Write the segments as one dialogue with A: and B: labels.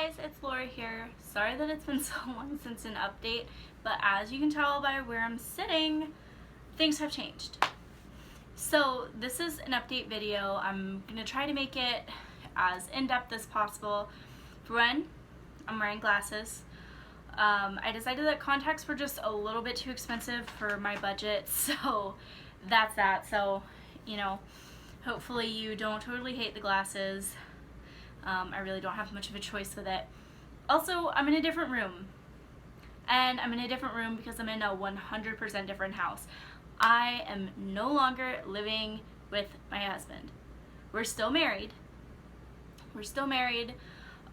A: guys, it's Laura here. Sorry that it's been so long since an update, but as you can tell by where I'm sitting, things have changed. So this is an update video. I'm gonna try to make it as in-depth as possible. For one, I'm wearing glasses. I decided that contacts were just a little bit too expensive for my budget, so that's that. So, you know, hopefully you don't totally hate the glasses. I really don't have much of a choice with it. Also, I'm in a different room. And I'm in a different room because I'm in a 100% different house. I am no longer living with my husband. We're still married.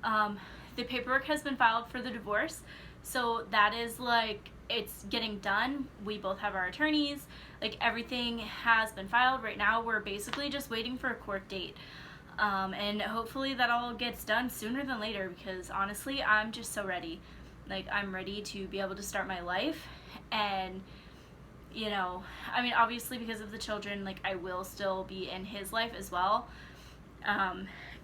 A: The paperwork has been filed for the divorce. So that is like, it's getting done. We both have our attorneys. Like, everything has been filed. Right now, we're basically just waiting for a court date. And hopefully that all gets done sooner than later, because honestly, I'm just so ready. Like, I'm ready to be able to start my life. And, you know, I mean, obviously because of the children, like, I will still be in his life as well.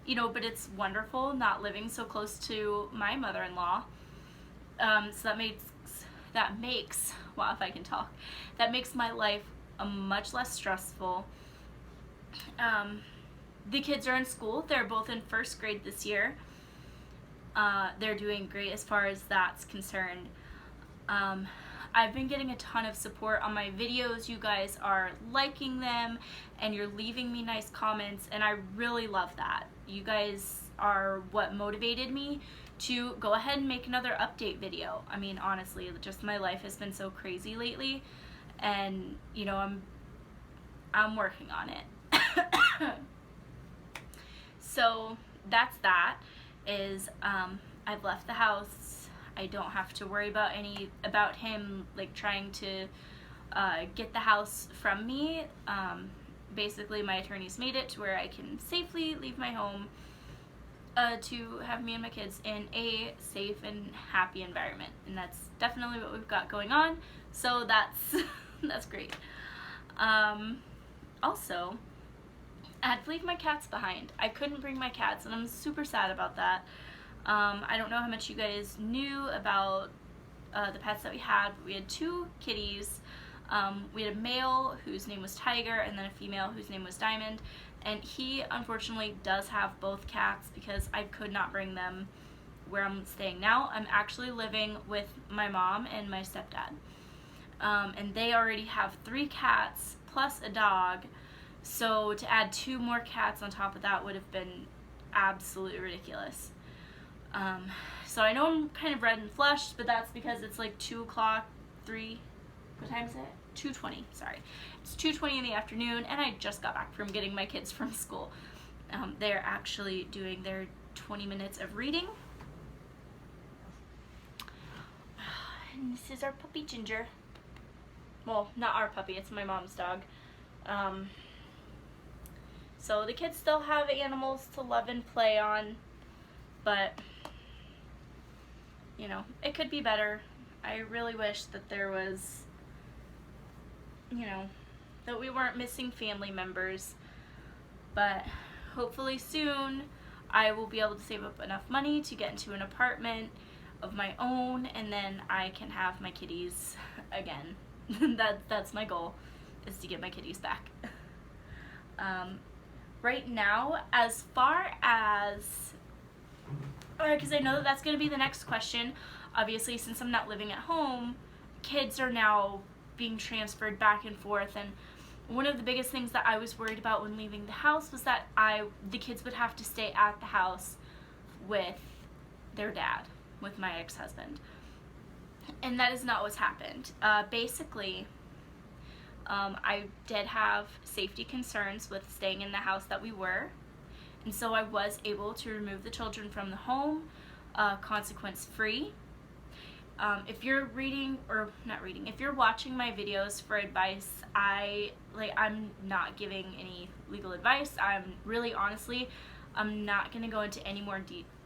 A: You know, but it's wonderful not living so close to my mother-in-law. So that makes, wow, if I can talk, that makes my life much less stressful. The kids are in school. They're both in first grade this year. They're doing great as far as that's concerned. I've been getting a ton of support on my videos. You guys are liking them and you're leaving me nice comments, and I really love that. You guys are what motivated me to go ahead and make another update video. I mean, honestly, just my life has been so crazy lately, and you know, I'm working on it. So that's that. I've left the house. I don't have to worry about him like trying to get the house from me. Basically, my attorneys made it to where I can safely leave my home to have me and my kids in a safe and happy environment, and that's definitely what we've got going on. So that's that's great. Also, I had to leave my cats behind. I couldn't bring my cats, and I'm super sad about that. I don't know how much you guys knew about the pets that we had, but we had two kitties. We had a male whose name was Tiger, and then a female whose name was Diamond, and he unfortunately does have both cats because I could not bring them where I'm staying now. I'm actually living with my mom and my stepdad, and they already have 3 cats plus a dog. So to add 2 more cats on top of that would have been absolutely ridiculous. So I know I'm kind of red and flushed, but that's because it's like 2 o'clock, what time is it? 2:20, sorry. It's 2:20 in the afternoon, and I just got back from getting my kids from school. They're actually doing their 20 minutes of reading. And this is our puppy Ginger. Well, not our puppy, it's my mom's dog. So the kids still have animals to love and play on, but, you know, it could be better. I really wish that there was, you know, that we weren't missing family members, but hopefully soon I will be able to save up enough money to get into an apartment of my own, and then I can have my kitties again. That's my goal, is to get my kitties back. Right now, as far as, because I know that that's going to be the next question, obviously since I'm not living at home, kids are now being transferred back and forth, and one of the biggest things that I was worried about when leaving the house was that the kids would have to stay at the house with their dad, with my ex-husband, and that is not what's happened. Basically, I did have safety concerns with staying in the house that we were, and so I was able to remove the children from the home, consequence-free. If you're if you're watching my videos for advice, I'm not giving any legal advice. I'm not going to go into any more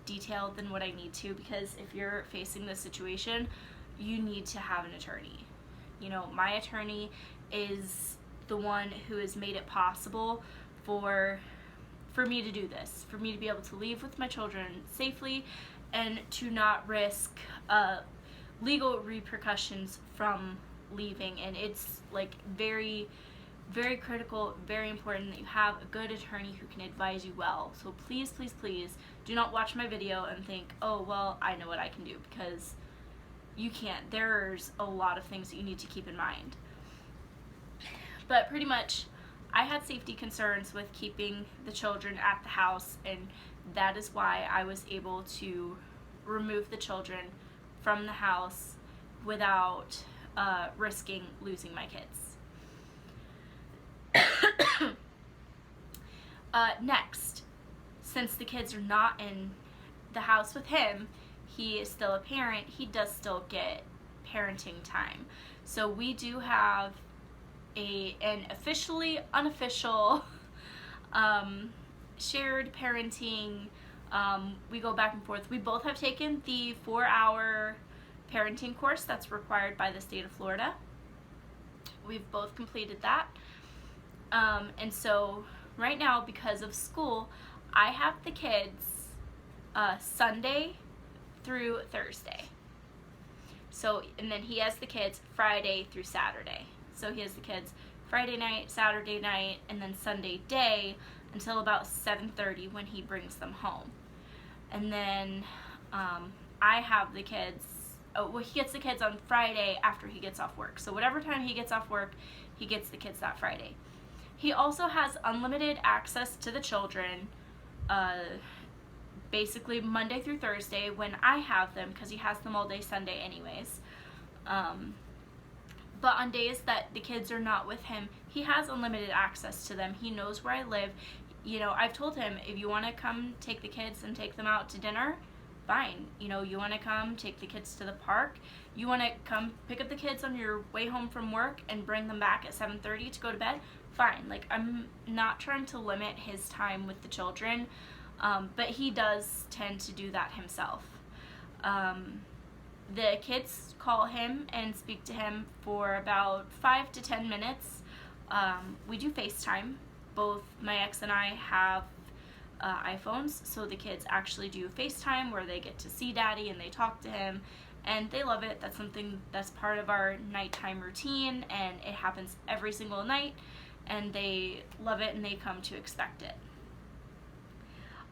A: detail than what I need to, because if you're facing this situation, you need to have an attorney. You know, my attorney is the one who has made it possible for for me to do this, for me to be able to leave with my children safely and to not risk legal repercussions from leaving. And it's like very, very critical, very important that you have a good attorney who can advise you well. So please, please, please do not watch my video and think, oh, well, I know what I can do, because you can't. There's a lot of things that you need to keep in mind. But pretty much, I had safety concerns with keeping the children at the house, and that is why I was able to remove the children from the house without risking losing my kids. Next, since the kids are not in the house with him, he is still a parent, he does still get parenting time. So we do have an officially unofficial shared parenting. We go back and forth. We both have taken the 4-hour parenting course that's required by the state of Florida. We've both completed that. And so right now, because of school, I have the kids Sunday through Thursday. So, and then he has the kids Friday through Saturday. So he has the kids Friday night, Saturday night, and then Sunday day until about 7:30 when he brings them home. And then I have the kids, he gets the kids on Friday after he gets off work. So whatever time he gets off work, he gets the kids that Friday. He also has unlimited access to the children, basically Monday through Thursday when I have them, because he has them all day Sunday anyways. But on days that the kids are not with him, he has unlimited access to them. He knows where I live. You know, I've told him, if you want to come take the kids and take them out to dinner, fine. You know, you want to come take the kids to the park, you want to come pick up the kids on your way home from work and bring them back at 7:30 to go to bed, fine. Like, I'm not trying to limit his time with the children, but he does tend to do that himself. The kids call him and speak to him for about 5 to 10 minutes. We do FaceTime. Both my ex and I have iPhones, so the kids actually do FaceTime where they get to see Daddy and they talk to him, and they love it. That's something that's part of our nighttime routine, and it happens every single night, and they love it and they come to expect it.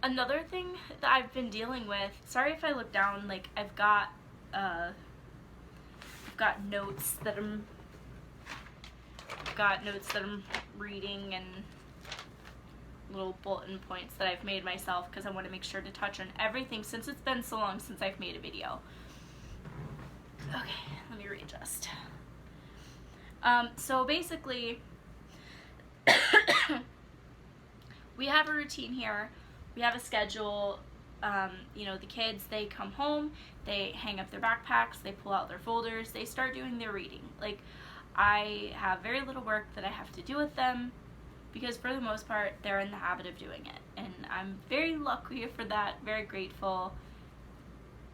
A: Another thing that I've been dealing with, sorry if I look down, like I've got notes that I'm reading and little bulletin points that I've made myself, because I want to make sure to touch on everything since it's been so long since I've made a video. Okay, let me readjust. So basically, we have a routine here. We have a schedule. You know, the kids, they come home, they hang up their backpacks, they pull out their folders, they start doing their reading. Like, I have very little work that I have to do with them, because for the most part, they're in the habit of doing it. And I'm very lucky for that, very grateful,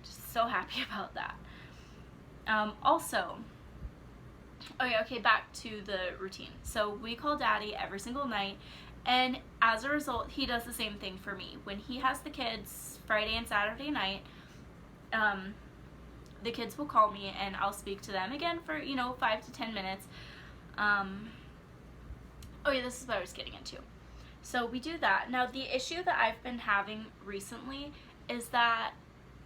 A: just so happy about that. Also, okay, back to the routine. So we call Daddy every single night, and as a result, he does the same thing for me. When he has the kids Friday and Saturday night, the kids will call me and I'll speak to them again for, 5 to 10 minutes. Oh yeah, this is what I was getting into. So we do that. Now, the issue that I've been having recently is that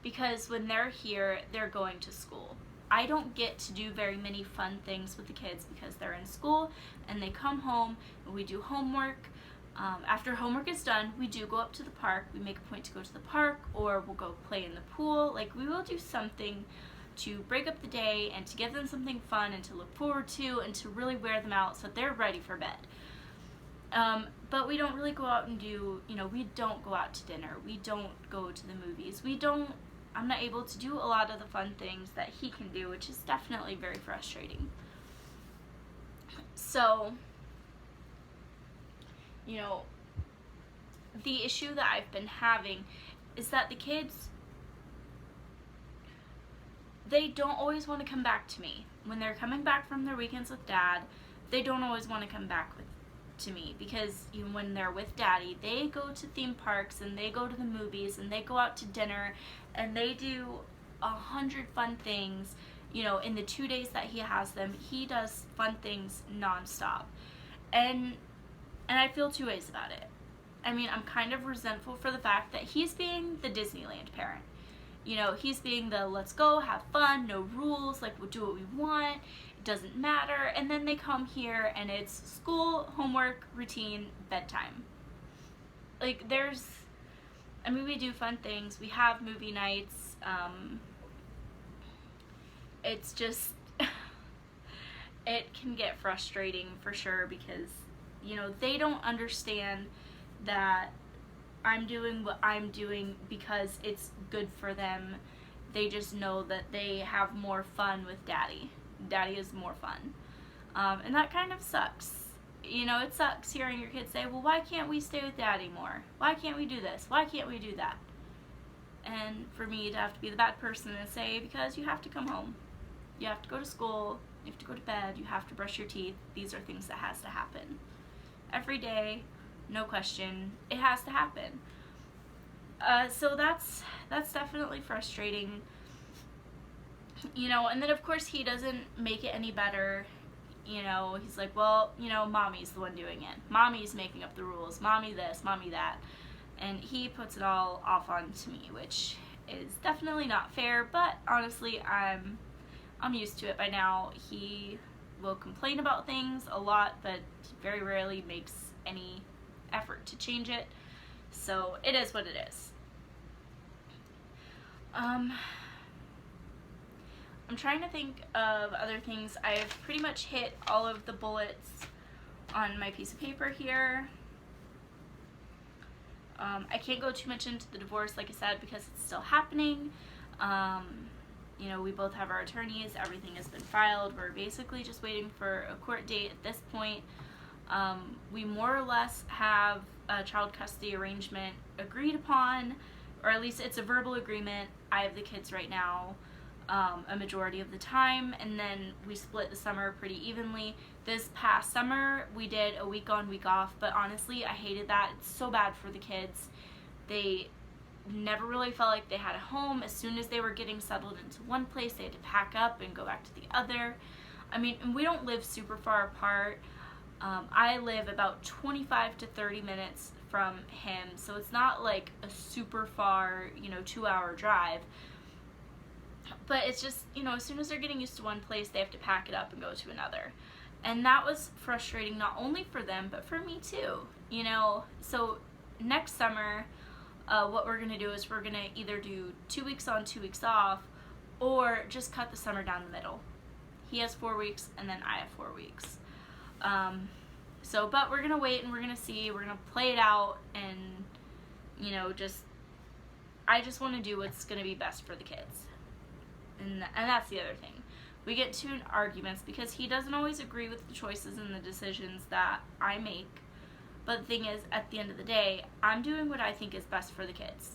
A: because when they're here, they're going to school. I don't get to do very many fun things with the kids because they're in school and they come home and we do homework. After homework is done, we do go up to the park. We make a point to go to the park, or we'll go play in the pool. Like, we will do something to break up the day and to give them something fun and to look forward to and to really wear them out so that they're ready for bed. But we don't really go out and do, we don't go out to dinner. We don't go to the movies. I'm not able to do a lot of the fun things that he can do, which is definitely very frustrating. So, the issue that I've been having is that the kids, they don't always want to come back to me. When they're coming back from their weekends with Dad, they don't always want to come back to me, because when they're with Daddy, they go to theme parks and they go to the movies and they go out to dinner and they do 100 fun things. In the 2 days that he has them, he does fun things nonstop. And I feel two ways about it. I mean, I'm kind of resentful for the fact that he's being the Disneyland parent. He's being the let's go, have fun, no rules, like we'll do what we want, it doesn't matter. And then they come here and it's school, homework, routine, bedtime. Like we do fun things, we have movie nights, it's just, it can get frustrating for sure, because, they don't understand that I'm doing what I'm doing because it's good for them. They just know that they have more fun with Daddy. Daddy is more fun. And that kind of sucks. It sucks hearing your kids say, well, why can't we stay with Daddy more? Why can't we do this? Why can't we do that? And for me to have to be the bad person and say, because you have to come home. You have to go to school. You have to go to bed. You have to brush your teeth. These are things that has to happen. Every day, no question, it has to happen. So that's definitely frustrating. And then of course he doesn't make it any better. He's like, well, mommy's the one doing it. Mommy's making up the rules. Mommy this, mommy that. And he puts it all off onto me, which is definitely not fair, but honestly, I'm used to it by now. He will complain about things a lot, but very rarely makes any effort to change it. So it is what it is. I'm trying to think of other things. I've pretty much hit all of the bullets on my piece of paper here. I can't go too much into the divorce, like I said, because it's still happening. We both have our attorneys. Everything has been filed. We're basically just waiting for a court date at this point. We more or less have a child custody arrangement agreed upon, or at least it's a verbal agreement. I have the kids right now a majority of the time, and then we split the summer pretty evenly. This past summer we did a week on, week off, but honestly I hated that. It's so bad for the kids. They never really felt like they had a home. As soon as they were getting settled into one place, they had to pack up and go back to the other. I mean, and we don't live super far apart. I live about 25 to 30 minutes from him, so it's not like a super far, 2-hour drive. But it's just, as soon as they're getting used to one place, they have to pack it up and go to another. And that was frustrating, not only for them, but for me too. So next summer, what we're going to do is we're going to either do 2 weeks on, 2 weeks off, or just cut the summer down the middle. He has 4 weeks, and then I have 4 weeks. But we're going to wait and we're going to see. We're going to play it out, and, I just want to do what's going to be best for the kids. And that's the other thing. We get to arguments because he doesn't always agree with the choices and the decisions that I make. But the thing is, at the end of the day, I'm doing what I think is best for the kids.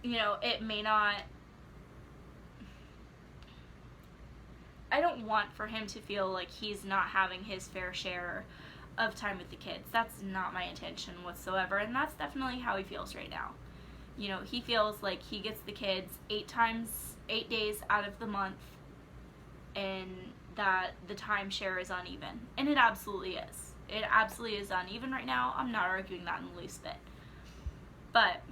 A: It may not... I don't want for him to feel like he's not having his fair share of time with the kids. That's not my intention whatsoever, and that's definitely how he feels right now. He feels like he gets the kids 8 days out of the month, and that the timeshare is uneven. And it absolutely is. It absolutely is uneven right now. I'm not arguing that in the least bit. But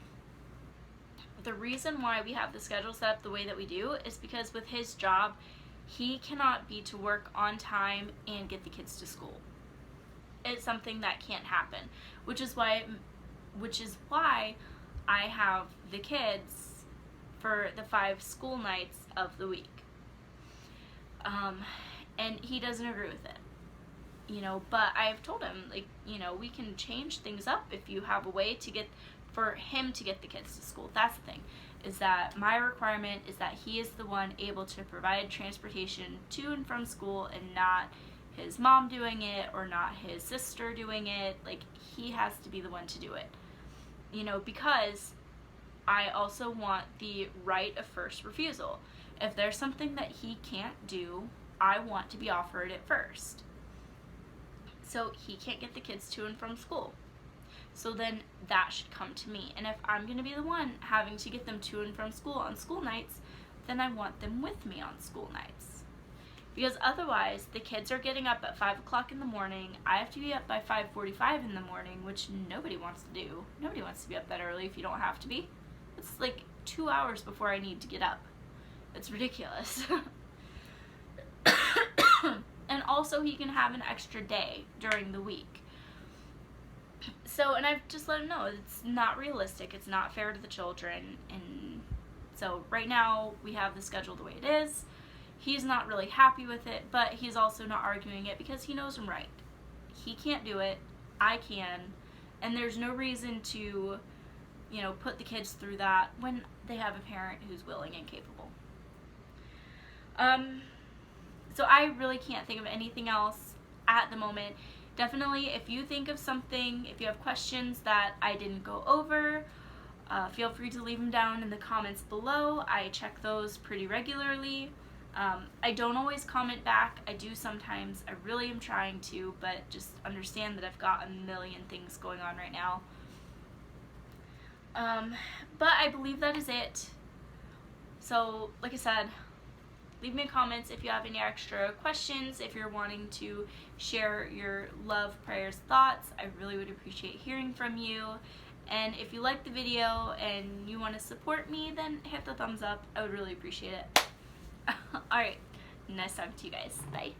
A: the reason why we have the schedule set up the way that we do is because with his job, he cannot be to work on time and get the kids to school. It's something that can't happen, which is why I have the kids for the 5 school nights of the week. And he doesn't agree with it. But I've told him, we can change things up if you have a way for him to get the kids to school. That's the thing, is that my requirement is that he is the one able to provide transportation to and from school, and not his mom doing it or not his sister doing it. He has to be the one to do it. Because I also want the right of first refusal. If there's something that he can't do, I want to be offered it first. So he can't get the kids to and from school. So then that should come to me. And if I'm going to be the one having to get them to and from school on school nights, then I want them with me on school nights. Because otherwise, the kids are getting up at 5 o'clock in the morning. I have to be up by 5:45 in the morning, which nobody wants to do. Nobody wants to be up that early if you don't have to be. It's like 2 hours before I need to get up. It's ridiculous. And also, he can have an extra day during the week. So, and I've just let him know it's not realistic. It's not fair to the children. And so right now we have the schedule the way it is. He's not really happy with it, but he's also not arguing it because he knows I'm right. He can't do it. I can. And there's no reason to, you know, put the kids through that when they have a parent who's willing and capable. So I really can't think of anything else at the moment. Definitely, if you think of something, if you have questions that I didn't go over, feel free to leave them down in the comments below. I check those pretty regularly. I don't always comment back. I do sometimes. I really am trying to, but just understand that I've got a million things going on right now. But I believe that is it. So, like I said, leave me comments if you have any extra questions, if you're wanting to share your love, prayers, thoughts. I really would appreciate hearing from you. And if you like the video and you want to support me, then hit the thumbs up. I would really appreciate it. Alright, nice talking to you guys. Bye.